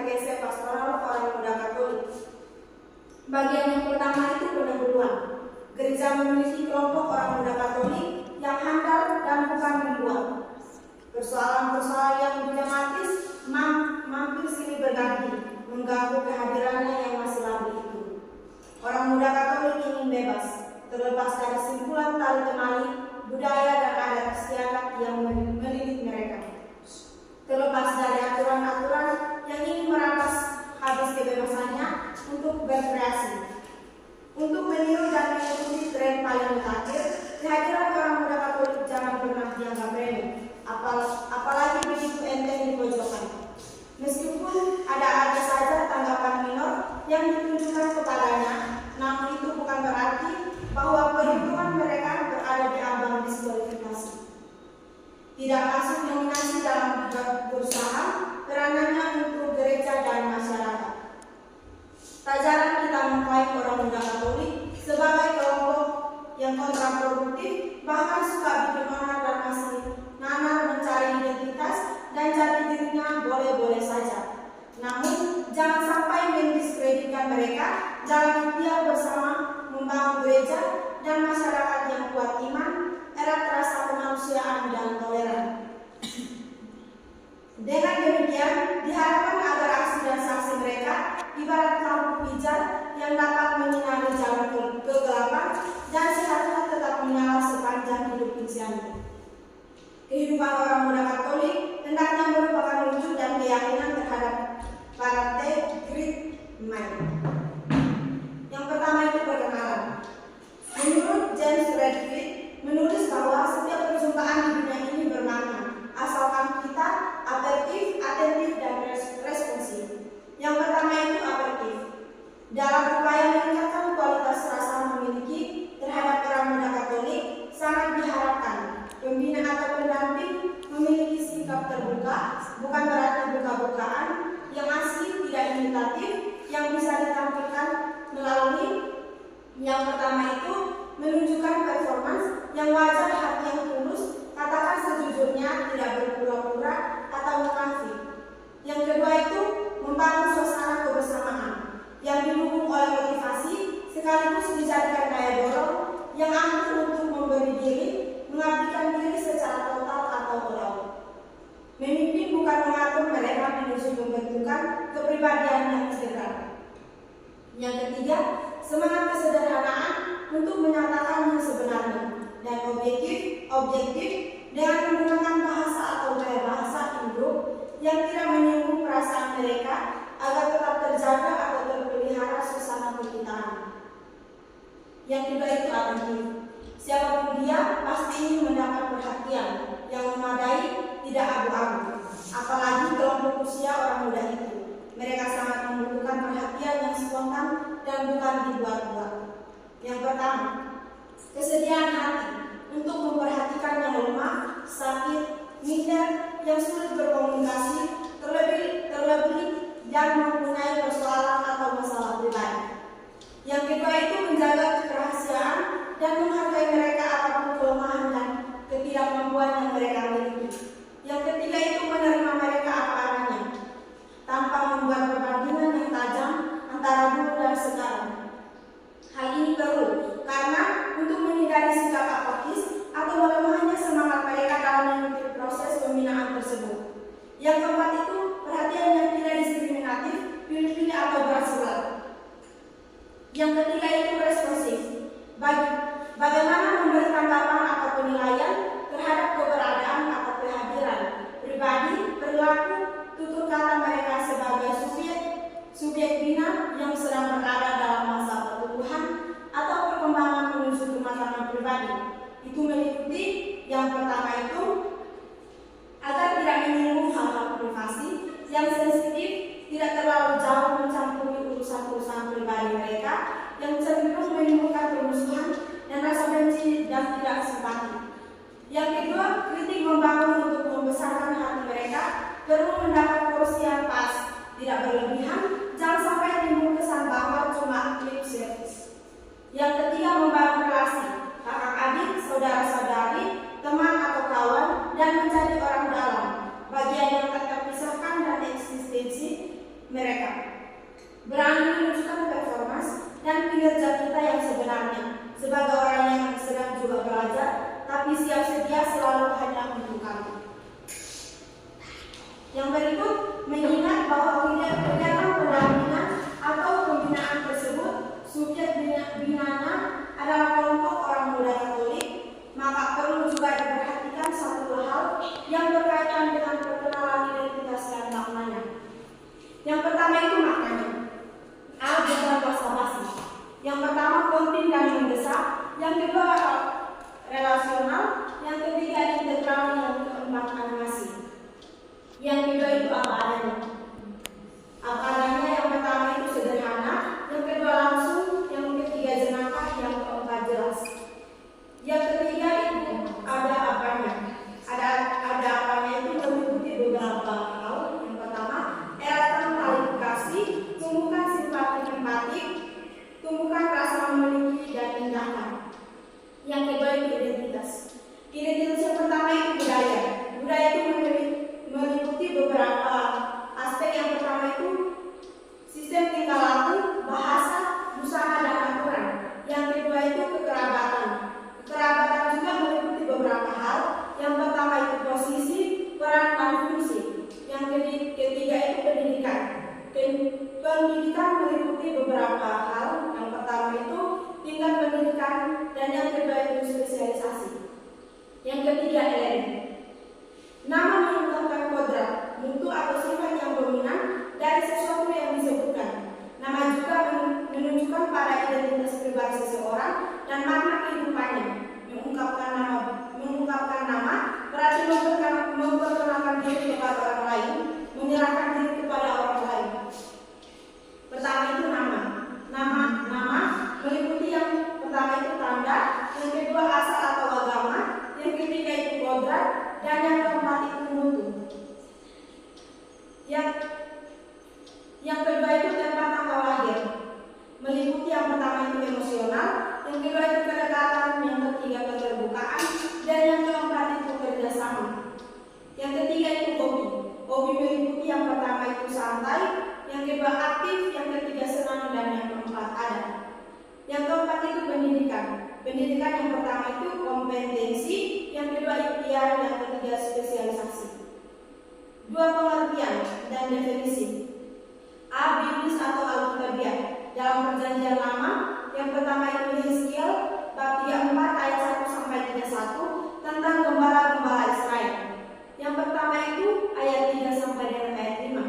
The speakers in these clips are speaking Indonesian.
katekese pastoral orang muda Katolik. Bagian yang pertama itu pendahuluan. Gereja memiliki kelompok orang muda Katolik yang handal dan bukan membuat. Persoalan-persoalan yang dilematis mampir silih berganti, mengganggu kehadirannya yang masih labil itu. Orang muda Katolik ingin bebas, terlepas dari simpulan tali temali, budaya dan adat istiadat yang melilit mereka. Terlepas dari aturan-aturan yang ingin merampas habis kebebasannya untuk berkreasi. Untuk meniru dan mengikuti tren paling mutakhir, kehadiran orang muda Katolik jangan pernah dianggap remeh, apalagi begitu enteng di pojokan. Meskipun ada saja tanggapan minor yang ditunjukkan kepadanya, namun itu bukan berarti bahwa perhitungan mereka berada di ambang diskualifikasi. Tidak masuk nominasi dalam berusaha peranannya untuk gereja dan masyarakat. Tak jarang kita mengklaim orang muda Katolik sebagai kelompok yang kontraproduktif, bahkan suka bikin onar dan masih nanar mencari identitas dan jati dirinya boleh-boleh saja. Namun jangan sampai mendiskreditkan mereka dalam ikhtiar bersama membangun gereja dan masyarakat yang kuat iman, erat rasa kemanusiaan dan toleran. Dengan demikian, diharapkan agar aksi dan saksi mereka ibarat lampu pijar yang dapat menyinari jalan kegelapan dan sehatnya tetap menyala sepanjang hidup Kristiani. Kehidupan orang muda Katolik hendaknya merupakan wujud dan keyakinan terhadap parate Great Mind. Yang pertama itu perkenalan. Menurut James Redfield menulis bahwa setiap perjumpaan di dunia ini bermakna, asalkan kita asertif, atentif, dan responsif. Yang pertama itu asertif. Dalam upaya meningkatkan kualitas rasa memiliki terhadap orang muda Katolik, sangat diharapkan pembina atau pendamping memiliki sikap terbuka, bukan berarti buka-bukaan, yang asli, tidak imitatif, yang bisa ditampilkan melalui yang pertama itu menunjukkan performance yang wajar, hati yang tulus, katakan sejujurnya, tidak berpura-pura atau munafik. Yang kedua itu membangun suasana kebersamaan yang didukung oleh motivasi sekaligus dijadikan daya dorong yang ampuh untuk memberi diri, mengabdikan diri secara total atau all. Memimpin bukan mengatur mereka menuju pembentukan kepribadian yang integral. Yang ketiga, semangat kesederhanaan untuk menyatakan yang sebenarnya dan objektif dengan menggunakan bahasa atau gaya bahasa Indo yang tidak menyinggung perasaan mereka agar tetap terjaga atau terpelihara suasana kekitaan. Yang kedua itu atentif. Siapapun dia pasti ingin mendapat perhatian yang memadai, tidak abu-abu. Apalagi kelompok usia orang muda itu. Mereka sangat membutuhkan perhatian yang spontan dan bukan dibuat-buat. Yang pertama, kesediaan hati untuk memperhatikan yang lemah, sakit, minder, yang sulit berkomunikasi, terlebih yang mempunyai persoalan atau masalah pribadi. Yang kedua itu menjaga kerahasiaan dan menghargai mereka apapun kelemahan dan ketidakmampuan yang mereka miliki. Yang ketiga itu menerima mereka apa adanya, tanpa membuat perbandingan yang tajam antara dulu dan sekarang. Hal ini perlu karena untuk menghindari sikap apatis atau melemahnya semangat mereka dalam mengikuti proses pembinaan tersebut. Yang keempat itu perhatian yang tidak diskriminatif, pilih-pilih atau berat-sebelah. Yang ketiga itu responsif. Bagaimana memberi tanggapan atau penilaian terhadap keberadaan atau kehadiran pribadi, perilaku, tutur kata mereka sebagai subjek bina yang sedang berada dalam masa pertumbuhan atau perkembangan menuju kematangan pribadi. Itu meliputi yang pertama itu agar tidak menyinggung hal-hal privasi yang sensitif, tidak terlalu jauh mencampuri urusan-urusan pribadi mereka yang cenderung menimbulkan permusuhan dan rasa benci dan tidak simpati. Yang kedua, kritik membangun untuk membesarkan hati mereka, perlu mendapat porsi yang pas, tidak berlebihan, jangan sampai timbul kesan bahwa cuma lip service. Yang ketiga, membangun relasi, kakak adik, saudara-saudari, teman atau kawan, dan menjadi orang dalam, bagian yang tak terpisahkan dan eksistensi mereka. Berani menunjukkan performance dan kinerja kita yang sebenarnya sebagai orang yang sedang juga belajar, tapi siap sedia selalu hanya untuk kami. Yang berikut, mengingat bahwa kegiatan pendampingan atau pembinaan tersebut subjek binanya adalah kelompok orang muda Katolik, maka perlu juga diperhatikan satu hal yang berkaitan dengan perkenalan identitas dan maknanya. Yang pertama itu maknanya. A. Bukan basa-basi. Yang pertama penting dan mendesak. Yang kedua relasional. Yang ketiga integral. Yang keempat animasi. Yang kedua itu apa adanya. Apa adanya yang pertama itu sederhana. Yang kedua langsung. Yang ketiga jenaka. Yang keempat jelas. Yang ketiga itu ada apanya. Ada apanya itu meliputi beberapa hal. Yang pertama, eratkan tali kasih, tumbuhkan simpati empatik, tumbuhkan rasa memiliki dan indahkan. Yang kedua itu identitas. Identitas yang pertama itu budaya. Budaya itu meliputi beberapa aspek. Yang pertama itu sistem tingkah laku, bahasa, busana dan aturan. Yang kedua itu kekerabatan. Kekerabatan juga meliputi beberapa hal. Yang pertama itu posisi, peran dan fungsi. Yang ketiga itu pendidikan. Pendidikan meliputi beberapa hal. Yang pertama itu tingkat pendidikan dan yang kedua itu spesialisasi. Yang ketiga elemen. Nama mengungkapkan kodrat, mutu atau sifat yang dominan dari sesuatu yang disebutkan. Nama juga menunjukkan pada identitas pribadi seseorang dan makna kehidupannya. Mengungkapkan nama berarti memperkenalkan diri kepada orang lain, menyerahkan diri kepada orang lain. Pertama itu nama. Nama meliputi yang pertama itu tanda, yang kedua asal atau agama, yang ketiga itu kodrat, dan yang keempat itu mutu. Yang kedua itu tempat tanggal lahir, meliputi yang pertama itu emosional, yang kedua itu kedekatan, yang ketiga keterbukaan, dan yang keempat itu kerjasama. Yang ketiga itu hobi. Hobi meliputi yang pertama itu santai, yang kedua aktif, yang ketiga senang, dan yang keempat ada. Yang keempat itu pendidikan. Pendidikan yang pertama itu kompetensi, yang kedua ikhtiar, yang ketiga spesialisasi. Dua pengertian dan definisi. A. Biblis atau Alkitabiah. Dalam perjanjian lama, yang pertama itu Yeskiel, bab 34 ayat 1 sampai 31 tentang gembala-gembala Israel. Yang pertama itu ayat 3 sampai dengan ayat 5.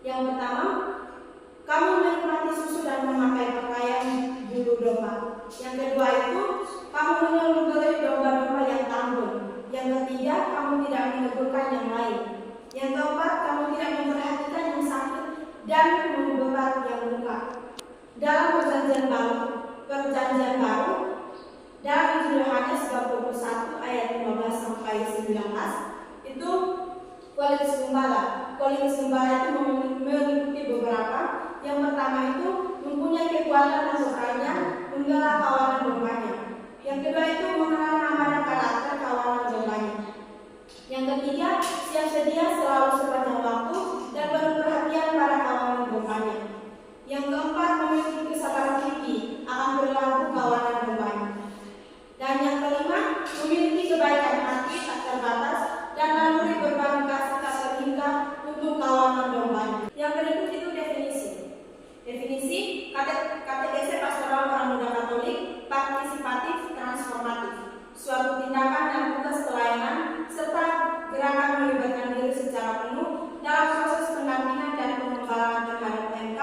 Yang pertama, kamu menikmati susu dan memakai pakaian bulu domba. Yang kedua itu, kamu menyembelih domba-domba yang tanggung. Yang ketiga, kamu tidak meneguhkan yang lain. Yang keempat, kamu tidak memperhatikan yang sakit dan membebat yang luka. Dalam perjanjian baru, dalam Injil Yohanes bab 21 ayat 15 sampai 19 itu kualitas gembala. Kualitas gembala itu meliputi beberapa. Yang pertama itu mempunyai kekuatan dan keberanian membela kawanan dombanya. Yang kedua itu mengenal nama dan karakter kawanan dombanya. Yang ketiga, siap sedia selalu sepanjang waktu dan penuh perhatian pada kawanan dombanya. Yang keempat, memiliki kesabaran tinggi akan perilaku kawanan dombanya. Dan yang kelima, memiliki kebaikan hati tak terbatas dan naluri berbagi kasih tak terhingga untuk kawanan dombanya. Yang berikut itu definisi. Definisi katekese pastoral orang muda Katolik, partisipatif, transformatif, suatu tindakan dan tugas pelayanan serta gerakan melibatkan diri secara penuh dalam proses pendampingan dan pengembangan terhadap MK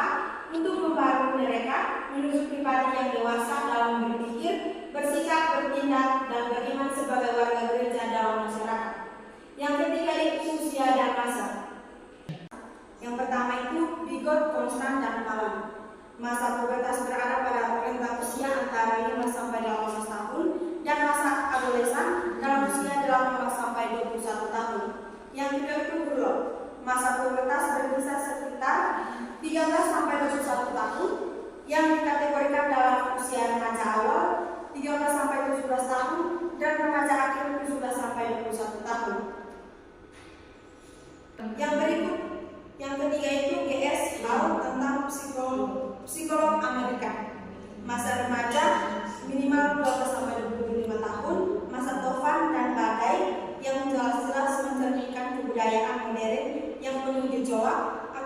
untuk membantu mereka menuju pribadi yang dewasa dalam berpikir, bersikap, bertindak, dan beriman sebagai warga gereja dalam masyarakat. Yang ketiga itu usia dan masa. Yang pertama itu bigot, konstan, dan palang. Masa pubertas berada pada rentang usia antara 5 sampai 18 tahun dan masa adolesan dalam usia 18 sampai 21 tahun. Yang kedua itu prolog. Masa pubertas berkisar sekitar 13 sampai 21 tahun yang dikategorikan dalam usia remaja awal 13 sampai 17 tahun dan remaja akhir 17 sampai 21 tahun. Yang berikut, yang ketiga itu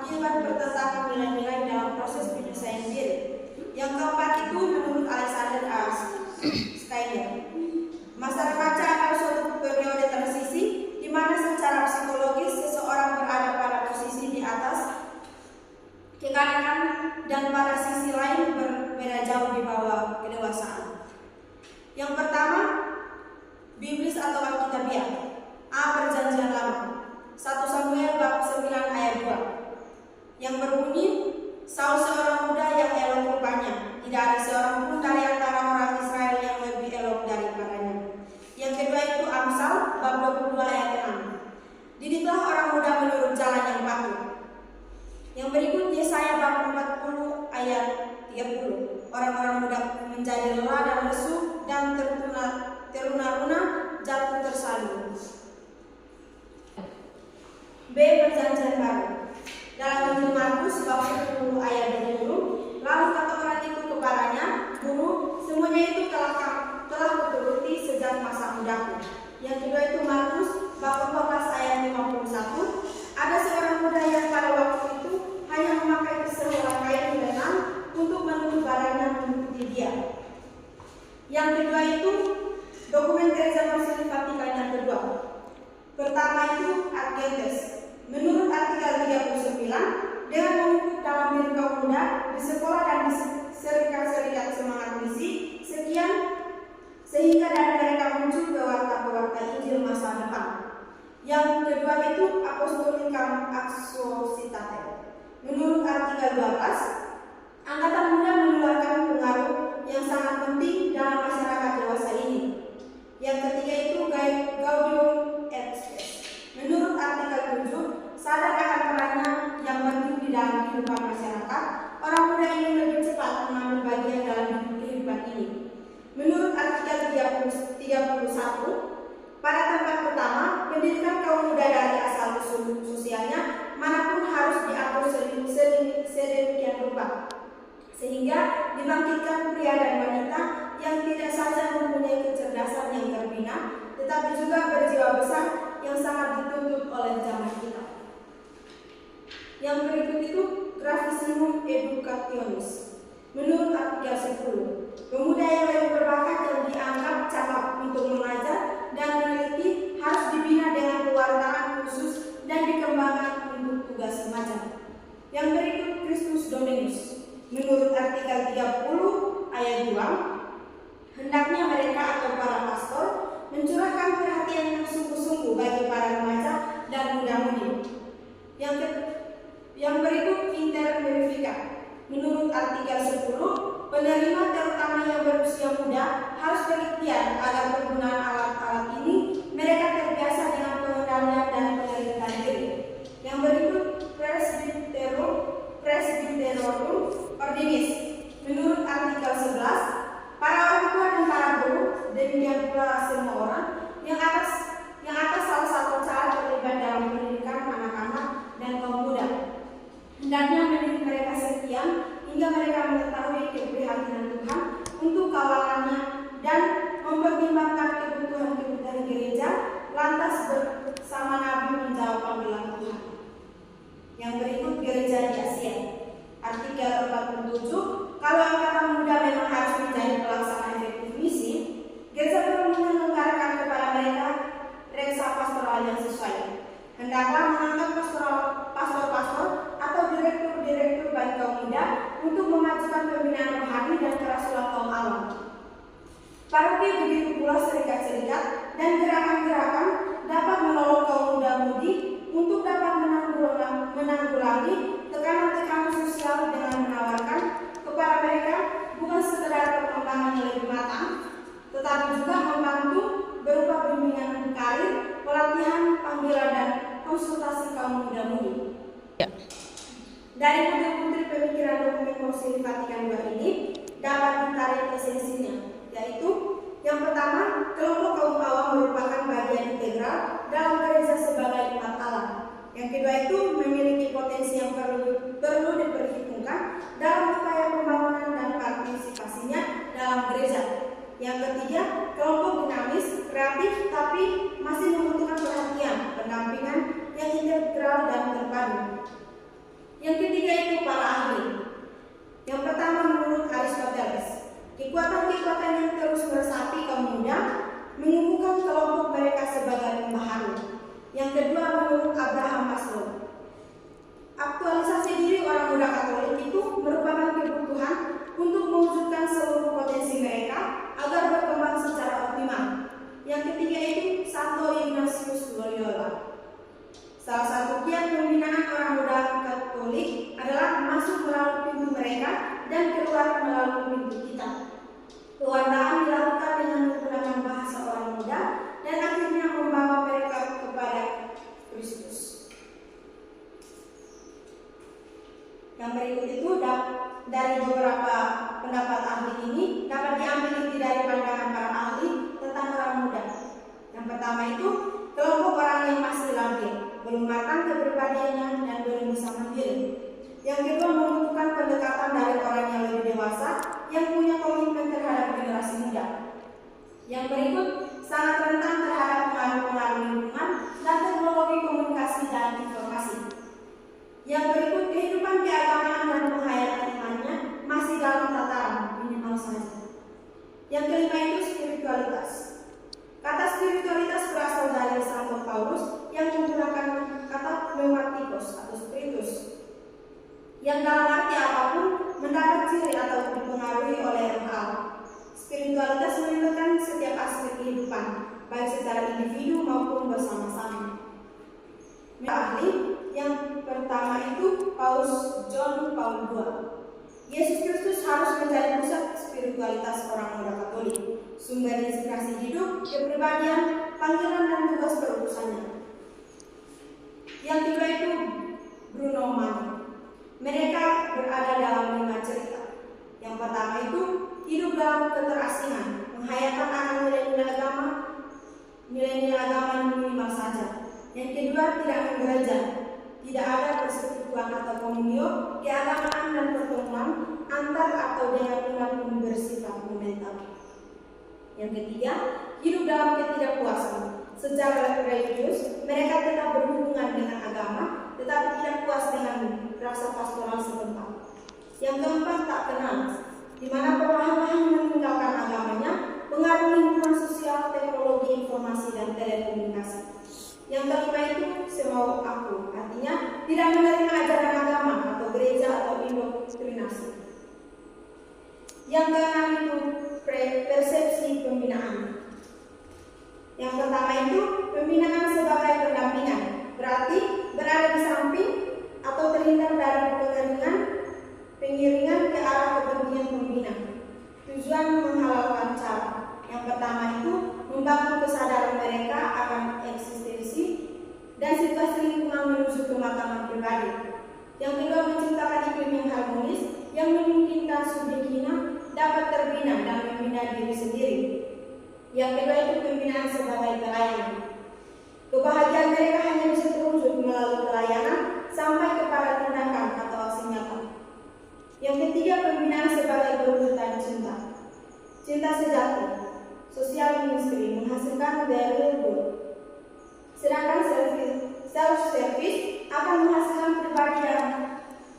akibat pertentangan nilai-nilai dalam proses penyelesaian diri. Yang keempat itu menurut Alexander A. Steiner, masa remaja adalah suatu periode transisi di mana secara psikologis seseorang berada pada posisi di atas kekanak-kanakan dan pada sisi lain berbeda jauh di bawah kedewasaan. Yang pertama, Biblis atau Alkitabiah. A. Perjanjian Lama. 1 Samuel bab 9 ayat 2. Yang berbunyi, Saul seorang muda yang elok rupanya, tidak ada seorang pun dari antara orang Israel yang lebih elok daripadanya. Yang kedua itu Amsal bab 22 ayat 6. Didiklah orang muda menurut jalan yang patut. Yang berikut Yesaya bab 40 ayat 30. Orang-orang muda menjadi lelah dan lesu dan terluna-luna jatuh tersalur. B. Perjanjian Baru. Dalam Injil Markus bab 10 ayat 20, lalu kata orang itu kepadanya, Guru, semuanya itu telah kuturuti sejak masa mudaku. Yang kedua itu Markus bab 14 ayat 51. Ada seorang muda yang pada waktu itu hanya memakai sehelai kain lenan untuk menutup badannya mengikuti dia. Yang kedua itu dokumen gereja Konsili Vatikan yang kedua. Pertama itu Argentes. Menurut artikel 39, dengan mengikut dalam diri kaum muda di sekolah dan di serikat-serikat semangat misi sekian, sehingga dari mereka muncul pewarta-pewarta Injil masa depan. Yang kedua itu Apostolicam Exorcitate. Menurut artikel 12, angkatan muda menularkan pengaruh yang sangat penting dalam masyarakat dewasa ini. Yang ketiga itu Gaudium et Spes. Menurut artikel 7, sadar akan perannya yang penting di dalam kehidupan masyarakat, orang muda ingin lebih cepat mengambil bagian dalam kehidupan ini. Menurut artikel 31, pada tempat pertama, pendidikan kaum muda dari asal usul sosialnya manapun harus diatur sedemikian rupa, sehingga dibangkitkan pria dan wanita yang tidak saja mempunyai kecerdasan yang terbina, tetapi juga berjiwa besar yang sangat dituntut oleh zaman kita. Yang berikut itu Grafissimum Educationis. Menurut artikel 10, pemuda yang lebih berbakat yang dianggap cakap untuk mengajar dan meneliti harus dibina dengan pewartaan khusus dan dikembangkan untuk tugas remaja. Yang berikut Christus Dominus. Menurut artikel 30 ayat 2, hendaknya mereka atau para pastor mencurahkan perhatian yang sungguh-sungguh bagi para remaja dan muda-mudi. Yang berikut Inter Verificat. Menurut artikel 10, penerima terutama yang berusia muda harus berikhtiar agar penggunaan alat-alat ini mereka terbiasa dengan pengendalian dan penelitian diri. Yang berikut Presbyterorum Ordinis. Menurut artikel 11, para orang tua dan para guru, demikian pula semua orang yang atas salah satu cara terlibat dalam pendidikan anak-anak dan kaum muda, hendaknya mendidik mereka sekian hingga mereka mengetahui keprihatinan Tuhan untuk kawalannya dan mempertimbangkan kebutuhan gereja, lantas bersama Nabi menjawab panggilan Tuhan. Yang berikut gereja di Asia. Artikel 47, kalau angkatan muda memang harus menjadi pelaksana efektif misi, gereja perlu menyelenggarakan kepada mereka reksa pastoral yang sesuai. Hendaklah mengangkat pastor-pastor atau direktur-direktur bagi kaum muda untuk memajukan pembinaan rohani dan kerasulan kaum awam. Paroki begitu pula serikat-serikat dan gerakan-gerakan dapat menolong kaum muda-mudi untuk dapat menanggulangi tekanan-tekanan sosial dengan menawarkan kepada mereka bukan sekedar perkembangan yang lebih matang, tetapi juga membantu berupa bimbingan karir, pelatihan, panggilan, dan konsultasi kaum muda-mudi. Ya. Dari putri-putri pemikiran dokumen Konsili Vatikan II ini dapat ditarik esensinya, yaitu yang pertama, kelompok kaum awam merupakan bagian integral dalam gereja sebagai umat Allah. Yang kedua itu memiliki potensi yang perlu diperhitungkan dalam upaya pembangunan dan partisipasinya dalam gereja. Yang ketiga, kelompok dinamis, kreatif, tapi masih membutuhkan perhatian, pendampingan yang integral dan terpadu. Pewartaan dilakukan dengan menggunakan bahasa orang muda dan akhirnya membawa mereka kepada Kristus. Yang berikut itu dari beberapa pendapat ahli ini dapat diambil inti dari pandangan para ahli tentang orang muda. Yang pertama itu kelompok orang yang masih labil, belum matang kepribadiannya dan belum bisa mandiri. Yang kedua membutuhkan pendekatan dari orang yang lebih dewasa yang punya komitmen terhadap generasi muda. Yang berikut sangat rentan terhadap pengaruh-pengaruh lingkungan dan teknologi komunikasi dan informasi. Yang berikut kehidupan keagamaan dan penghayatan imannya masih dalam tataran minimal saja. Yang kelima itu spiritualitas. Kata spiritualitas berasal dari Santo Paulus yang menggunakan kata pneumatikos atau spiritus, yang dalam arti apapun mendapat ciri atau dipengaruhi oleh Roh Allah. Spiritualitas melibatkan setiap aspek kehidupan, baik secara individu maupun bersama-sama. Ahli yang pertama itu John Paul II. Yesus Kristus harus menjadi pusat spiritualitas orang muda Katolik, sumber inspirasi hidup, kepribadian, panggilan dan tugas perutusannya. Yang kedua itu Bruno Mani. Mereka berada dalam 5 cerita. Yang pertama itu hidup dalam keterasingan, menghayatkan akan nilai-nilai agama minimal saja. Yang kedua tidak menggereja, tidak ada persekutuan atau komunio, keagamaan dan pertemuan antar atau dengan umat bersifat monumental. Yang ketiga hidup dalam ketidakpuasan. Secara religius mereka tetap berhubungan dengan agama, tetapi tidak puas dengan rasa pastoral setempat. Yang keempat tak kenal, di mana perlahan-lahan meninggalkan agamanya, pengaruh lingkungan sosial, teknologi informasi dan telekomunikasi. Yang kelima itu semau aku, artinya tidak menerima ajaran agama atau gereja atau indoktrinasi. Yang keenam itu persepsi pembinaan. Yang pertama itu pembinaan sebagai pendampingan, berarti berada di samping atau terhindar dari pengiringan ke arah kepentingan pembina. Tujuan menghalalkan cara. Yang pertama itu membangun kesadaran mereka akan eksistensi dan situasi lingkungan menuju kematangan pribadi. Yang kedua menciptakan iklim yang harmonis yang memungkinkan subjek hina dapat terbina dan membina diri sendiri. Yang kedua itu pembinaan sebagai pelayanan. Kebahagiaan mereka hanya bisa terwujud melalui pelayanan sampai kepada tindakan atau aksi nyata. Yang ketiga pembinaan sebagai perwujudan cinta. Cinta sejati, sosial ministry menghasilkan the real good. Sedangkan self-service akan menghasilkan pribadi yang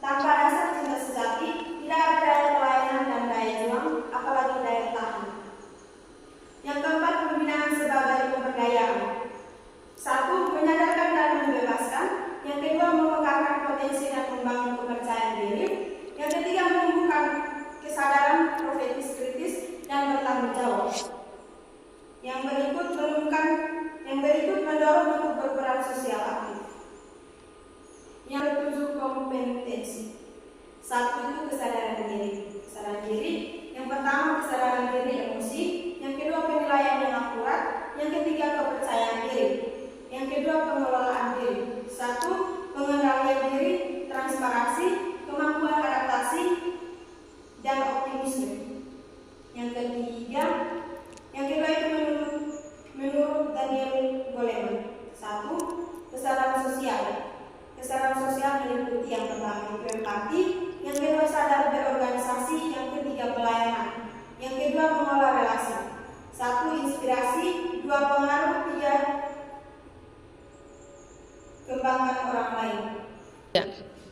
tanpa dasar cinta sejati, tidak ada daya pelayanan dan daya juang, apalagi daya tahan. Yang keempat pembinaan sebagai pemberdayaan. Satu, menyadarkan dan membebaskan. Yang kedua, memekarkan potensi dan membangun kepercayaan diri. Yang ketiga, menumbuhkan kesadaran profetis kritis dan bertanggung jawab. Yang berikut mendorong untuk berperan sosial aktif. Yang ketujuh, kompetensi. Satu itu kesadaran diri. Kesadaran diri. Yang pertama kesadaran diri emosi. Yang kedua penilaian yang akurat. Yang ketiga kepercayaan diri. Yang kedua pengelolaan diri. Satu, pengendalian diri, transparansi, kemampuan adaptasi, dan optimisme. Yang kedua itu menurut Daniel Goleman. Satu, kesadaran sosial. Kesadaran sosial meliputi yang pertama itu empati, yang kedua sadar berorganisasi, yang ketiga pelayanan, yang kedua mengolah relasi. Satu, inspirasi, dua, pengaruh, tiga, kembangkan orang lain.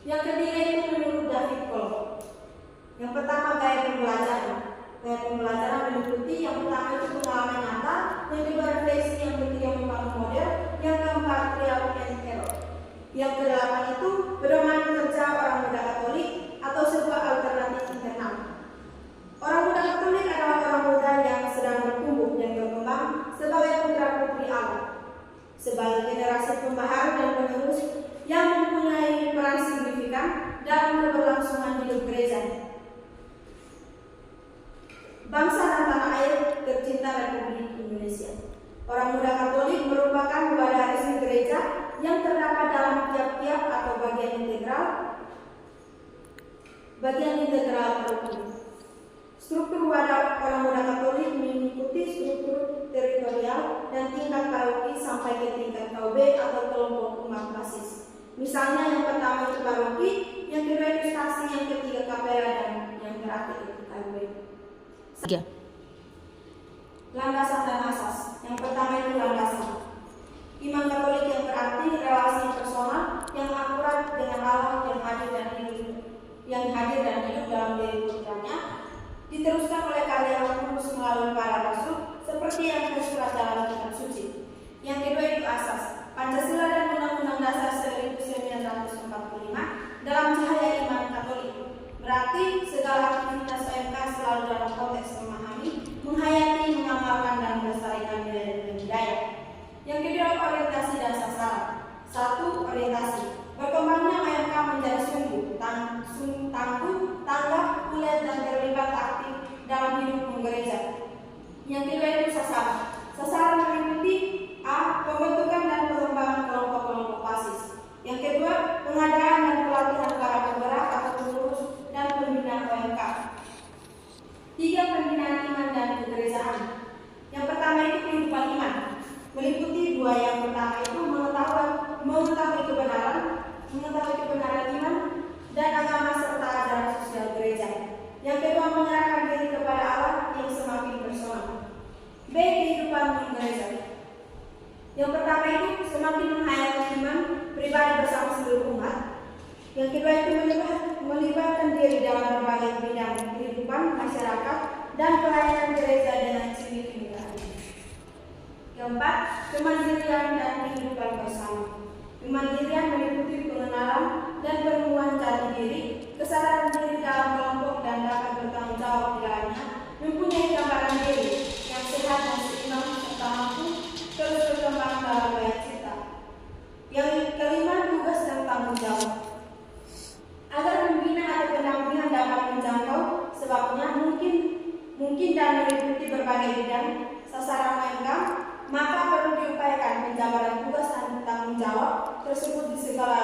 Yang ketiga itu menurut David Kolb. Yang pertama gaya pembelajaran. Gaya pembelajaran meliputi yang pertama itu pengalaman nyata, yang kedua refleksi, yang ketiga membangun model, yang keempat trial and error. Yang kedelapan itu pedoman kerja orang muda Katolik atau sebuah alternatif internal. Orang muda Katolik adalah orang muda yang sedang bertumbuh dan berkembang sebagai putra putri Allah, sebagai generasi pembaharu dan penerus yang mempunyai peran signifikan dalam keberlangsungan hidup gereja, bangsa dan tanah bagian integral paroki. Struktur wadah orang muda Katolik mengikuti struktur teritorial dan tingkat paroki sampai ke tingkat KB atau kelompok umat basis. Misalnya yang pertama itu paroki, yang kedua itu stasi, yang ketiga kapela, dan yang terakhir itu KB. Landasan dan asas. Yang pertama itu landasan. Iman Katolik yang berarti relasi personal yang akurat dengan Allah yang hadir dan hidup dalam diri putranya, diteruskan oleh karya Roh Kudus melalui para rasul seperti yang tersurat dalam kitab suci. Yang kedua itu asas. Pancasila dan Undang-Undang Dasar 1945 dalam cahaya iman Katolik. Berarti segala aktivitas OMK selalu dalam konteks memahami, menghayati, mengamalkan, dan melestarikan nilai-nilai hidayah. Yang kedua orientasi dan sasaran. 1. Orientasi. Berkembangnya OMK menjadi sungguh, tangguh, tanggap, kuliah, dan terlibat aktif dalam hidup menggereja. Yang kedua itu sasaran. Sasaran meliputi A. Pembentukan dan pengembangan kelompok-kelompok basis. Yang kedua, pengadaan dan pelatihan para penggerak atau pengurus dan pembina OMK. 3. Pembinaan iman dan kegerejaan. Yang pertama itu kehidupan iman, meliputi 2. Yang pertama itu mengetahui kebenaran iman dan agama serta ajaran sosial gereja. Yang kedua, menyerahkan diri kepada Allah yang semakin personal. B. Kehidupan menggereja. Yang pertama itu semakin menghayati iman pribadi bersama seluruh umat. Yang kedua itu melibatkan diri dalam berbagai bidang kehidupan masyarakat dan pelayanan gereja dengan ciri kemuliaan. Yang 4. Kemandirian dan kehidupan bersama. Kemandirian meliputi pengenalan dan penemuan jati diri, kesadaran diri dalam kelompok, dan dapat bertanggung jawab di dalamnya, mempunyai gambaran diri yang sehat dan seimbang serta mampu terus berkembang dalam gaya cipta. Yang kelima, tugas dan tanggung jawab. Agar pembina atau pendampingan dapat menjangkau sebabnya mungkin dan meliputi berbagai bidang sasaran OMK, maka perlu diupayakan penjabaran tugas dan tanggung jawab tersebut di segala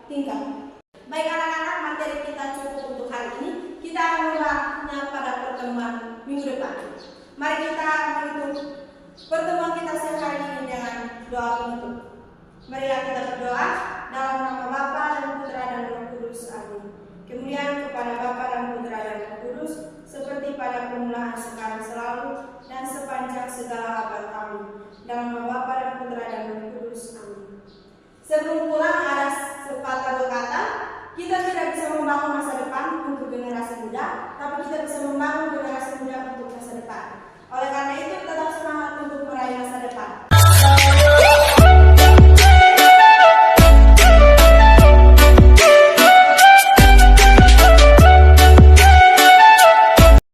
tingkat. Baik anak-anak, materi kita cukup untuk hari ini. Kita akan membahasnya pada pertemuan minggu depan. Mari kita menutup pertemuan kita siang hari ini dengan doa penutup. Marilah kita berdoa dalam nama Bapa dan Putra dan Roh Kudus. Amin. Kemuliaan kepada Bapa dan Putra dan Roh Kudus, seperti pada permulaan, sekarang, selalu, dan sepanjang segala abad. Amin. Dalam nama Bapa dan Putra dan Roh Kudus. Amin. Sebelum pulang ada sepatah kata, kita tidak bisa membangun masa depan untuk generasi muda, tapi kita bisa membangun generasi muda untuk masa depan. Oleh karena itu, tetap